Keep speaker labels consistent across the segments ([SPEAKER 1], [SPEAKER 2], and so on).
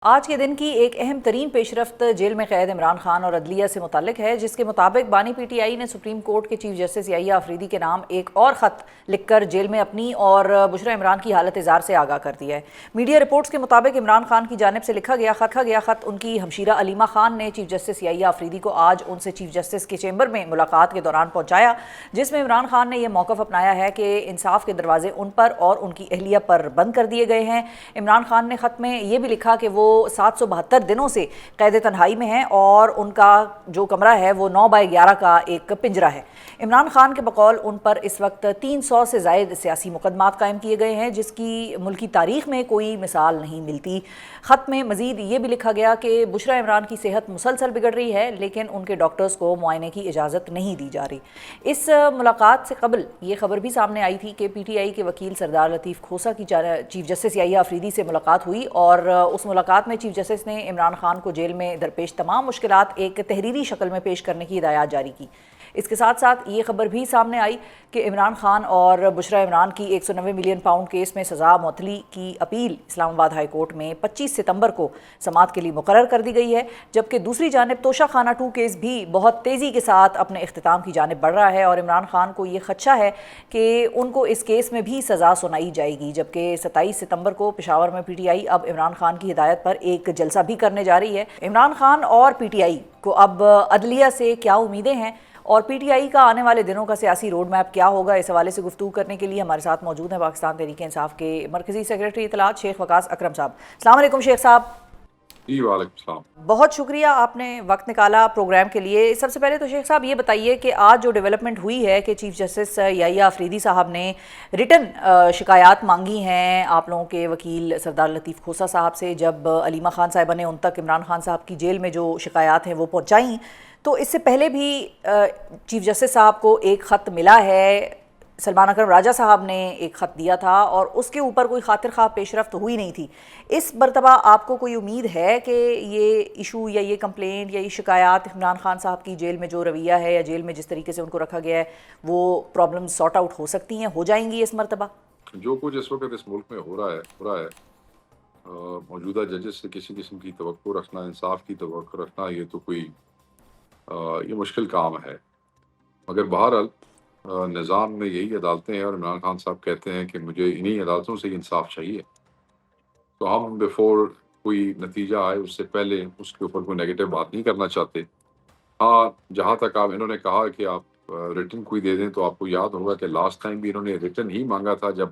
[SPEAKER 1] آج کے دن کی ایک اہم ترین پیش رفت جیل میں قید عمران خان اور عدلیہ سے متعلق ہے، جس کے مطابق بانی پی ٹی آئی نے سپریم کورٹ کے چیف جسٹس یحییٰ آفریدی کے نام ایک اور خط لکھ کر جیل میں اپنی اور بشریٰ عمران کی حالت زار سے آگاہ کر دیا ہے۔ میڈیا رپورٹس کے مطابق عمران خان کی جانب سے لکھا گیا خط ان کی ہمشیرہ علیمہ خان نے چیف جسٹس یحییٰ آفریدی کو آج ان سے چیف جسٹس کے چیمبر میں ملاقات کے دوران پہنچایا، جس میں عمران خان نے یہ موقف اپنایا ہے کہ انصاف کے دروازے ان پر اور ان کی اہلیہ پر بند کر دیے گئے ہیں۔ عمران خان نے خط میں یہ بھی لکھا کہ وہ 772 دنوں سے قید تنہائی میں ہیں اور ان کا جو کمرہ ہے وہ 9x11 کا ایک پنجرہ ہے۔ عمران خان کے بقول ان پر اس وقت 300 سے زائد سیاسی مقدمات قائم کیے گئے ہیں، جس کی ملکی تاریخ میں کوئی مثال نہیں ملتی۔ خط میں مزید یہ بھی لکھا گیا کہ بشریٰ عمران کی صحت مسلسل بگڑ رہی ہے، لیکن ان کے ڈاکٹرز کو معائنے کی اجازت نہیں دی جا رہی۔ اس ملاقات سے قبل یہ خبر بھی سامنے آئی تھی کہ پی ٹی آئی کے وکیل سردار لطیف کھوسہ کی چیف جسٹس یحییٰ آفریدی سے ملاقات ہوئی، اور اس ملاقات میں چیف جسٹس نے عمران خان کو جیل میں درپیش تمام مشکلات ایک تحریری شکل میں پیش کرنے کی ہدایات جاری کی۔ اس کے ساتھ ساتھ یہ خبر بھی سامنے آئی کہ عمران خان اور بشریٰ عمران کی 190 ملین پاؤنڈ کیس میں سزا معطلی کی اپیل اسلام آباد ہائی کورٹ میں 25 ستمبر کو سماعت کے لیے مقرر کر دی گئی ہے، جبکہ دوسری جانب توشہ خانہ 2 کیس بھی بہت تیزی کے ساتھ اپنے اختتام کی جانب بڑھ رہا ہے، اور عمران خان کو یہ خدشہ ہے کہ ان کو اس کیس میں بھی سزا سنائی جائے گی۔ جبکہ 27 ستمبر کو پشاور میں پی ٹی آئی اب عمران خان کی ہدایت پر ایک جلسہ بھی کرنے جا رہی ہے۔ عمران خان اور پی ٹی آئی کو اب عدلیہ سے کیا امیدیں ہیں اور پی ٹی آئی کا آنے والے دنوں کا سیاسی روڈ میپ کیا ہوگا، اس حوالے سے گفتگو کرنے کے لیے ہمارے ساتھ موجود ہیں پاکستان تحریک انصاف کے مرکزی سیکریٹری اطلاعات شیخ وقاص اکرم صاحب۔ السلام علیکم شیخ صاحب۔
[SPEAKER 2] جی وعلیکم السلام۔
[SPEAKER 1] بہت شکریہ آپ نے وقت نکالا پروگرام کے لیے۔ سب سے پہلے تو شیخ صاحب یہ بتائیے کہ آج جو ڈیولپمنٹ ہوئی ہے کہ چیف جسٹس یحییٰ آفریدی صاحب نے ریٹن شکایات مانگی ہیں آپ لوگوں کے وکیل سردار لطیف کھوسہ صاحب سے، جب علیمہ خان صاحبہ نے ان تک عمران خان صاحب کی جیل میں جو شکایات ہیں وہ پہنچائیں، تو اس سے پہلے بھی چیف جسٹس صاحب کو ایک خط ملا ہے، سلمان اکرم راجہ صاحب نے ایک خط دیا تھا اور اس کے اوپر کوئی خاطر خواہ پیش رفت ہوئی نہیں تھی۔ اس مرتبہ آپ کو کوئی امید ہے کہ یہ ایشو یا یہ کمپلینٹ یا یہ شکایات عمران خان صاحب کی جیل میں جو رویہ ہے یا جیل میں جس طریقے سے ان کو رکھا گیا ہے وہ پرابلم سارٹ آؤٹ ہو سکتی ہیں، ہو جائیں گی اس مرتبہ؟
[SPEAKER 2] جو کچھ اس وقت اس ملک میں ہو رہا ہے موجودہ ججز سے کسی قسم کی توقع رکھنا، انصاف کی توقع رکھنا، یہ تو کوئی یہ مشکل کام ہے۔ مگر بہرحال نظام میں یہی عدالتیں ہیں اور عمران خان صاحب کہتے ہیں کہ مجھے انہی عدالتوں سے انصاف چاہیے، تو ہم بیفور کوئی نتیجہ آئے اس سے پہلے اس کے اوپر کوئی نیگیٹو بات نہیں کرنا چاہتے۔ ہاں، جہاں تک انہوں نے کہا کہ آپ ریٹن کوئی دے دیں، تو آپ کو یاد ہوگا کہ لاسٹ ٹائم بھی انہوں نے ریٹن ہی مانگا تھا جب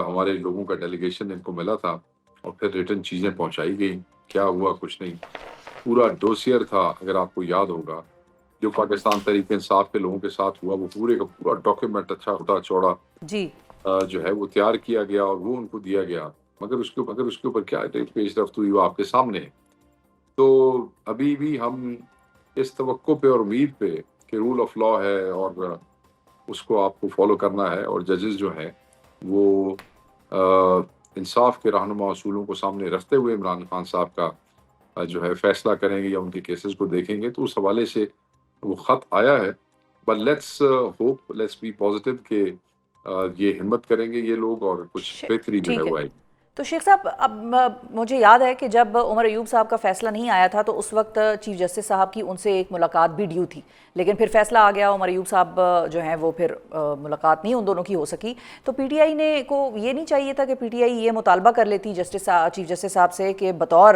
[SPEAKER 2] ہمارے لوگوں کا ڈیلیگیشن ان کو ملا تھا، اور پھر ریٹن چیزیں پہنچائی گئی۔ کیا ہوا؟ کچھ نہیں۔ پورا ڈوسیئر تھا، اگر آپ کو یاد ہوگا، جو پاکستان تحریک انصاف کے لوگوں کے ساتھ ہوا، وہ پورے کا پورا ڈاکیومنٹ اچھا ہوتا چوڑا
[SPEAKER 1] جی
[SPEAKER 2] جو ہے وہ تیار کیا گیا اور وہ ان کو دیا گیا، مگر اس کے اوپر کیا پیش رفت ہوئی وہ آپ کے سامنے ہے۔ تو ابھی بھی ہم اس توقع پہ اور امید پہ کہ رول آف لا ہے اور اس کو آپ کو فالو کرنا ہے، اور ججز جو ہیں وہ انصاف کے رہنما اصولوں کو سامنے رکھتے ہوئے عمران خان صاحب کا جو ہے فیصلہ کریں گے یا ان کے کیسز کو دیکھیں گے، تو اس حوالے سے وہ خط آیا ہے۔ But let's hope, let's be positive کہ یہ ہمت کریں گے یہ لوگ اور کچھ بہتری جو ہے
[SPEAKER 1] ٹھیک ہے۔
[SPEAKER 2] وہ آئے گی۔
[SPEAKER 1] تو شیخ صاحب اب مجھے یاد ہے کہ جب عمر ایوب صاحب کا فیصلہ نہیں آیا تھا تو اس وقت چیف جسٹس صاحب کی ان سے ایک ملاقات بھی ڈیو تھی، لیکن پھر فیصلہ آ گیا، عمر ایوب صاحب جو ہیں وہ پھر ملاقات نہیں ان دونوں کی ہو سکی۔ تو پی ٹی آئی نے کو یہ نہیں چاہیے تھا کہ پی ٹی آئی یہ مطالبہ کر لیتی چیف جسٹس صاحب سے کہ بطور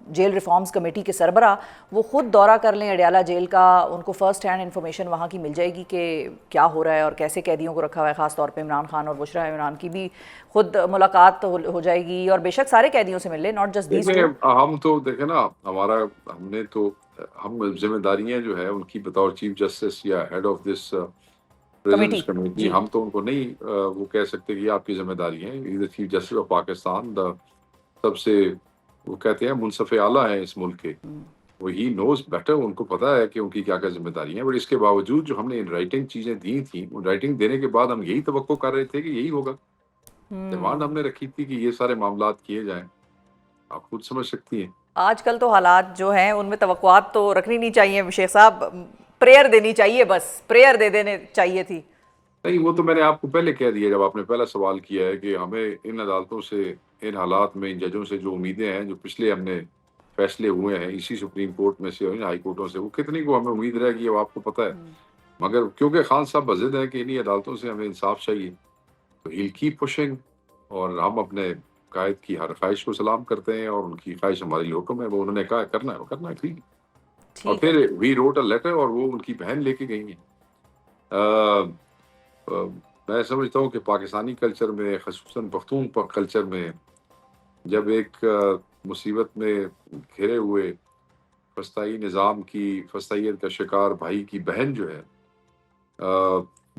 [SPEAKER 1] جیل ریفارمز کمیٹی کے سربراہ وہ خود دورہ کر لیں اڈیالہ جیل کا، ان کو فرسٹ ہینڈ انفارمیشن وہاں کی مل جائے گی کہ کیا ہو رہا ہے اور کیسے قیدیوں کو رکھا ہوا ہے، خاص طور پہ عمران خان اور بشریٰ عمران کی بھی خود ملاقات ہو جائے گی، اور بے شک سارے قیدیوں سے مل لیں، ناٹ جسٹ دیز ٹو۔
[SPEAKER 2] ہم تو دیکھیں نا، ہم ذمہ داریاں جو ہے ان کی بطور چیف جسٹس یا head of this presence committee,
[SPEAKER 1] جی
[SPEAKER 2] ہم تو ان کو نہیں وہ کہہ سکتے کہ یہ آپ کی ذمہ داری ہیں۔ چیف جسٹس آف پاکستان سب سے وہ کہتے ہیں منصف اعلیٰ ہیں اس ملک کے، وہ ہی نوز بیٹر، ان کو پتا ہے کہ ان کی کیا کیا ذمہ داری ہیں۔ بٹ اس کے باوجود جو ہم نے ان رائٹنگ چیزیں دی تھیں، ان رائٹنگ دینے کے بعد ہم یہی توقع کر رہے تھے کہ یہی ہوگا، ڈیمانڈ ہم نے رکھی تھی کہ یہ سارے معاملات کیے جائیں۔ آپ خود سمجھ سکتی ہیں
[SPEAKER 1] آج کل تو حالات جو ہیں ان میں توقعات تو رکھنی نہیں چاہیے شیخ صاحب، پریئر دینی چاہیے، بس پریئر دے دینے چاہیے تھی۔
[SPEAKER 2] نہیں وہ تو میں نے آپ کو پہلے کہہ دیا جب آپ نے پہلا سوال کیا ہے کہ ہمیں ان عدالتوں سے، ان حالات میں، ان ججوں سے جو امیدیں ہیں، جو پچھلے ہم نے فیصلے ہوئے ہیں اسی سپریم کورٹ میں سے اور ان ہائی کورٹوں سے، وہ کتنی کو ہمیں امید رہے گی اب آپ کو پتہ ہے. مگر کیونکہ خان صاحب بضد ہیں کہ انہی عدالتوں سے ہمیں انصاف چاہیے، تو ہیل کیپ پشنگ، اور ہم اپنے قائد کی ہر خواہش کو سلام کرتے ہیں، اور ان کی خواہش ہمارے لیے حکم ہے. وہ انہوں نے کہا کرنا ہے وہ کرنا ہے، ٹھیک ہے. اور
[SPEAKER 1] ٹھیک ہے.
[SPEAKER 2] پھر وی روٹ اے لیٹر، اور وہ ان کی بہن لے کے گئی ہیں. آ، آ، میں سمجھتا ہوں کہ پاکستانی کلچر میں، خصوصاً پختون کلچر میں، جب ایک مصیبت میں گھرے ہوئے فسطائی نظام کی فسطائیت کا شکار بھائی کی بہن جو ہے،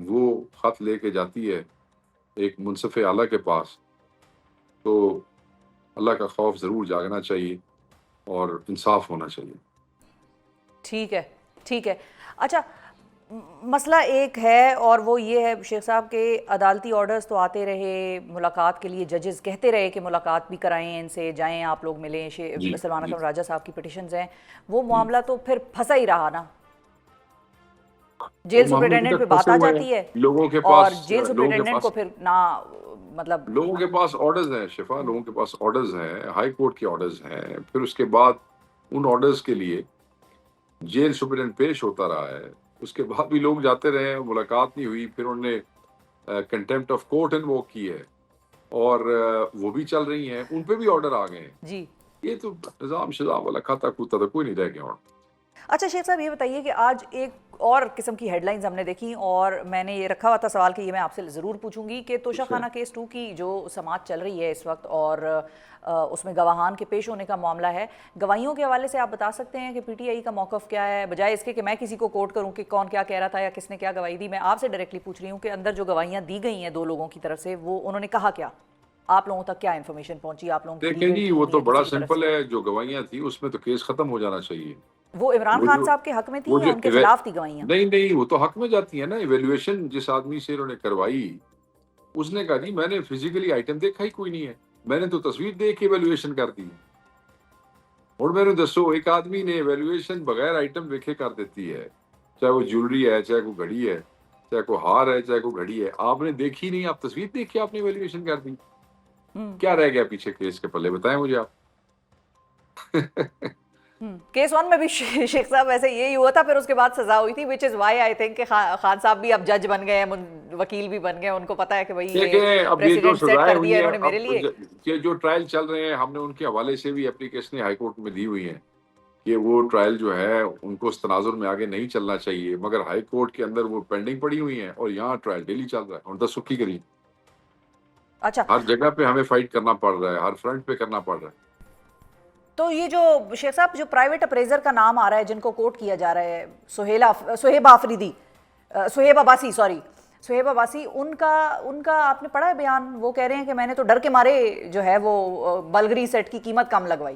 [SPEAKER 2] وہ خط لے کے جاتی ہے ایک منصف اعلیٰ کے پاس، تو اللہ کا خوف ضرور جاگنا چاہیے اور انصاف ہونا چاہیے.
[SPEAKER 1] ٹھیک ہے. ٹھیک ہے. اچھا، مسئلہ ایک ہے اور وہ یہ ہے شیخ صاحب کہ عدالتی آرڈرز تو آتے رہے، ملاقات کے لیے ججز کہتے رہے کہ ملاقات بھی کرائیں ان سے، جائیں آپ لوگ ملیں.
[SPEAKER 2] جی
[SPEAKER 1] سلمان
[SPEAKER 2] جی
[SPEAKER 1] اکرم راجہ صاحب کی پٹیشنز ہیں، وہ
[SPEAKER 2] جی
[SPEAKER 1] معاملہ تو پھر پھنسا ہی رہا نا.
[SPEAKER 2] وہ
[SPEAKER 1] جیل
[SPEAKER 2] معاملے ابھی
[SPEAKER 1] سپرنٹینڈنٹ پہ
[SPEAKER 2] تک
[SPEAKER 1] بات
[SPEAKER 2] پھنسے
[SPEAKER 1] آ
[SPEAKER 2] ہوئے ہیں.
[SPEAKER 1] جاتی ہے
[SPEAKER 2] لوگوں کے
[SPEAKER 1] اور
[SPEAKER 2] پاس
[SPEAKER 1] جیل
[SPEAKER 2] لوگوں کے
[SPEAKER 1] سپرنٹینڈنٹ کو
[SPEAKER 2] پاس
[SPEAKER 1] پھر نہ مطلب.
[SPEAKER 2] لوگوں کے پاس آرڈرز ہیں شفا، لوگوں کے پاس آرڈرز ہیں، ہائی کورٹ کے آرڈرز ہیں. پھر اس کے بعد ان آرڈرز کے لیے جیل سپرنٹینڈنٹ پیش ہوتا رہا ہے. اس کے بعد بھی لوگ جاتے رہے ہیں، ملاقات نہیں ہوئی. پھر انہوں نے کنٹمپٹ آف کورٹ انووک کی ہے، اور وہ بھی چل رہی ہیں، ان پہ بھی آرڈر آ گئے ہیں.
[SPEAKER 1] جی.
[SPEAKER 2] یہ تو نظام شزام والا کھاتا کوتا تو کوئی نہیں رہ گیا. اور
[SPEAKER 1] اچھا شیخ صاحب یہ بتائیے کہ آج ایک اور قسم کی ہیڈ لائنز ہم نے دیکھی اور میں نے یہ رکھا ہوا تھا سوال کہ یہ میں آپ سے ضرور پوچھوں گی کہ توشہ خانہ کیس 2 کی جو سماعت چل رہی ہے اس وقت اور اس میں گواہان کے پیش ہونے کا معاملہ ہے، گواہیوں کے حوالے سے آپ بتا سکتے ہیں کہ پی ٹی آئی کا موقف کیا ہے، بجائے اس کے کہ میں کسی کو کوٹ کروں کہ کون کیا کہہ رہا تھا یا کس نے کیا گواہی دی. میں آپ سے ڈائریکٹلی پوچھ رہی ہوں کہ اندر جو گواہیاں دی گئی ہیں 2 لوگوں کی طرف سے، وہ انہوں نے کہا کیا، آپ لوگوں تک کیا انفارمیشن پہنچی، آپ لوگوں کی
[SPEAKER 2] دیکھیں
[SPEAKER 1] لیگل
[SPEAKER 2] جی، وہ
[SPEAKER 1] ٹیم
[SPEAKER 2] تو
[SPEAKER 1] یا
[SPEAKER 2] بڑا
[SPEAKER 1] کسی کی طرف سے؟
[SPEAKER 2] سمپل ہے. جو گواہیاں تھیں اس میں تو کیس ختم ہو جانا چاہیے.
[SPEAKER 1] وہ عمران
[SPEAKER 2] وہ
[SPEAKER 1] خان
[SPEAKER 2] جو
[SPEAKER 1] صاحب کے حق میں
[SPEAKER 2] وہ
[SPEAKER 1] تھیں یا
[SPEAKER 2] جو
[SPEAKER 1] ان کے خلاف تھی گواہیاں؟
[SPEAKER 2] نہیں نہیں، وہ تو حق میں جاتی ہیں نا. ایویلویشن جس آدمی سے انہوں نے کروائی، اس نے کہا جی میں نے فزیکلی آئٹم دیکھا ہی کوئی نہیں ہے، میں نے تو تصویر دیکھ کے ایویلویشن کر دی. اور میں نے دسو ایک آدمی نے ایویلویشن بغیر آئٹم دیکھے کر دیتی ہے، چاہے وہ جیولری ہے، چاہے کوئی گھڑی ہے، چاہے کوئی ہار ہے، چاہے کوئی گھڑی ہے. آپ نے دیکھی نہیں، آپ تصویر دیکھ کے آپ نے ایویلویشن کر دی. کیا رہ گیا پیچھے کیس کے پلے، بتائیں مجھے آپ.
[SPEAKER 1] کیس 1 میں بھی شیخ صاحب ایسے یہی ہوا تھا، پھر اس کے بعد سزا ہوئی تھی which is why I think کہ خان صاحب بھی اب جج بن گئے ہیں، وکیل بھی بن گئے ہیں، ان کو پتہ ہے کہ بھئی یہ
[SPEAKER 2] دیکھیں اب یہ جو
[SPEAKER 1] پریسیڈنٹ سیٹ
[SPEAKER 2] سزائیں
[SPEAKER 1] کر
[SPEAKER 2] ہوئی
[SPEAKER 1] دیا
[SPEAKER 2] ہیں،
[SPEAKER 1] انہوں نے میرے
[SPEAKER 2] اب
[SPEAKER 1] لیے.
[SPEAKER 2] یہ جو ٹرائل چل رہے ہیں، ہم نے ان کے حوالے سے بھی اپلیکیشنیں ہائی کورٹ میں دی ہوئی ہیں کہ وہ ٹرائل جو ہے ان کو اس تناظر میں آگے نہیں چلنا چاہیے، مگر ہائی کورٹ کے اندر وہ پینڈنگ پڑی ہوئی ہیں اور یہاں ٹرائل ڈیلی چل رہا ہے. اور دس سکی کریے،
[SPEAKER 1] اچھا،
[SPEAKER 2] ہر جگہ پہ ہمیں فائٹ کرنا پڑ رہا ہے، ہر فرنٹ پہ کرنا پڑ رہا ہے.
[SPEAKER 1] تو یہ جو شیخ صاحب جو پرائیویٹ اپریزر کا نام آ رہا ہے جن کو کوٹ کیا جا رہا ہے، سہیب آفریدی، سہیب عباسی، سوری سہیب عباسی، ان کا آپ نے پڑھا ہے بیان؟ وہ کہہ رہے ہیں کہ میں نے تو ڈر کے مارے جو ہے وہ بلگری سیٹ کی قیمت کم لگوائی،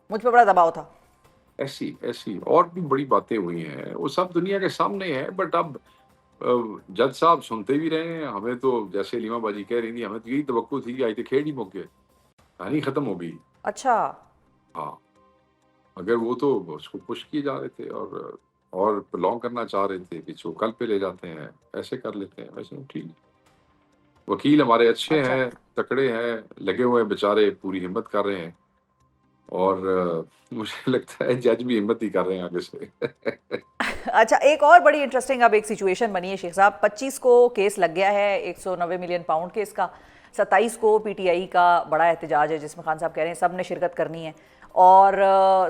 [SPEAKER 1] مجھ پہ بڑا دباؤ تھا.
[SPEAKER 2] ایسی اور بھی بڑی باتیں ہوئی ہیں، وہ سب دنیا کے سامنے ہے. بٹ اب جج صاحب سنتے بھی رہے ہیں. ہمیں تو جیسے لیما باجی کہہ رہی تھی، ہمیں تو یہی توقع تھی کہ آئی تھے کھیڑ ہی موقع کہانی ختم ہو گئی.
[SPEAKER 1] اچھا.
[SPEAKER 2] ہاں، مگر وہ تو اس کو پش کیے جا رہے تھے اور لانگ کرنا چاہ رہے تھے کہ جو کل پہ لے جاتے ہیں، ایسے کر لیتے ہیں، ویسے ٹھیک. وکیل ہمارے اچھے
[SPEAKER 1] اچھا.
[SPEAKER 2] ہیں، تکڑے ہیں، لگے ہوئے ہیں بیچارے، پوری ہمت کر رہے ہیں. اور مجھے لگتا ہے جج بھی ہمت ہی کر رہے ہیں آگے سے.
[SPEAKER 1] اچھا، ایک اور بڑی انٹرسٹنگ اب ایک سچویشن بنی ہے شیخ صاحب. 25 کو کیس لگ گیا ہے 190 ملین پاؤنڈ کیس کا. 27 کو پی ٹی آئی کا بڑا احتجاج ہے جس میں خان صاحب کہہ رہے ہیں سب نے شرکت کرنی ہے، اور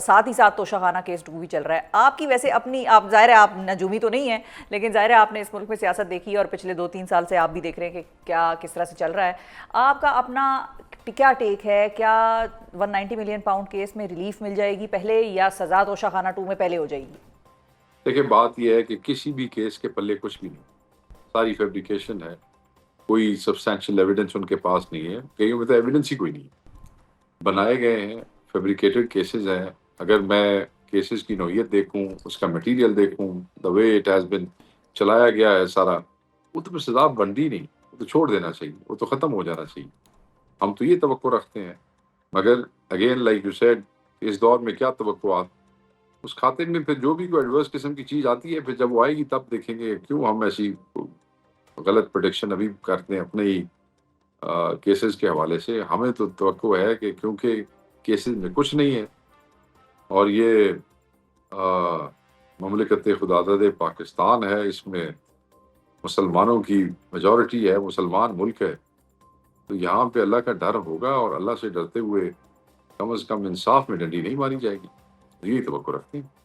[SPEAKER 1] ساتھ ہی ساتھ توشہ خانہ کیس 2 بھی چل رہا ہے. آپ کی ویسے اپنی، آپ ظاہر ہے آپ نجومی تو نہیں ہیں لیکن ظاہر ہے آپ نے اس ملک میں سیاست دیکھی اور پچھلے 2-3 سال سے آپ بھی دیکھ رہے ہیں کہ کیا کس طرح سے چل رہا ہے. آپ کا اپنا کیا ٹیک ہے؟ کیا 190 ملین پاؤنڈ کیس میں ریلیف مل جائے گی پہلے، یا سزا توشہ خانہ 2 میں پہلے ہو جائے گی؟
[SPEAKER 2] دیکھیں بات یہ ہے کہ کسی بھی کیس کے پلے کچھ بھی نہیں، ساری فیبریکیشن ہے. کوئی سبسٹینشیل ایویڈنس ان کے پاس نہیں ہے. کئیوں میں تو ایویڈنس ہی کوئی نہیں ہے، بنائے گئے ہیں، فیبریکیٹڈ کیسز ہیں. اگر میں کیسز کی نوعیت دیکھوں، اس کا مٹیریل دیکھوں، دا وے اٹ ہیز بن چلایا گیا ہے سارا، وہ تو پھر سزا بنتی نہیں. وہ تو چھوڑ دینا چاہیے، وہ تو ختم ہو جانا چاہیے. ہم تو یہ توقع رکھتے ہیں. مگر اگین لائک یو سیڈ، اس دور میں کیا توقعات، اس خاطر میں پھر جو بھی کوئی ایڈورس قسم کی چیز آتی ہے، پھر جب وہ آئے گی تب دیکھیں گے کیوں ہم ایسی غلط پروڈکشن ابھی کرتے ہیں اپنے ہی کیسز کے حوالے سے. ہمیں تو توقع ہے کہ کیونکہ کیسز میں کچھ نہیں ہے اور یہ مملکت خداداد پاکستان ہے، اس میں مسلمانوں کی میجورٹی ہے، مسلمان ملک ہے، تو یہاں پہ اللہ کا ڈر ہوگا اور اللہ سے ڈرتے ہوئے کم از کم انصاف میں ڈنڈی نہیں ماری جائے گی. یہی توقع رکھتے ہیں.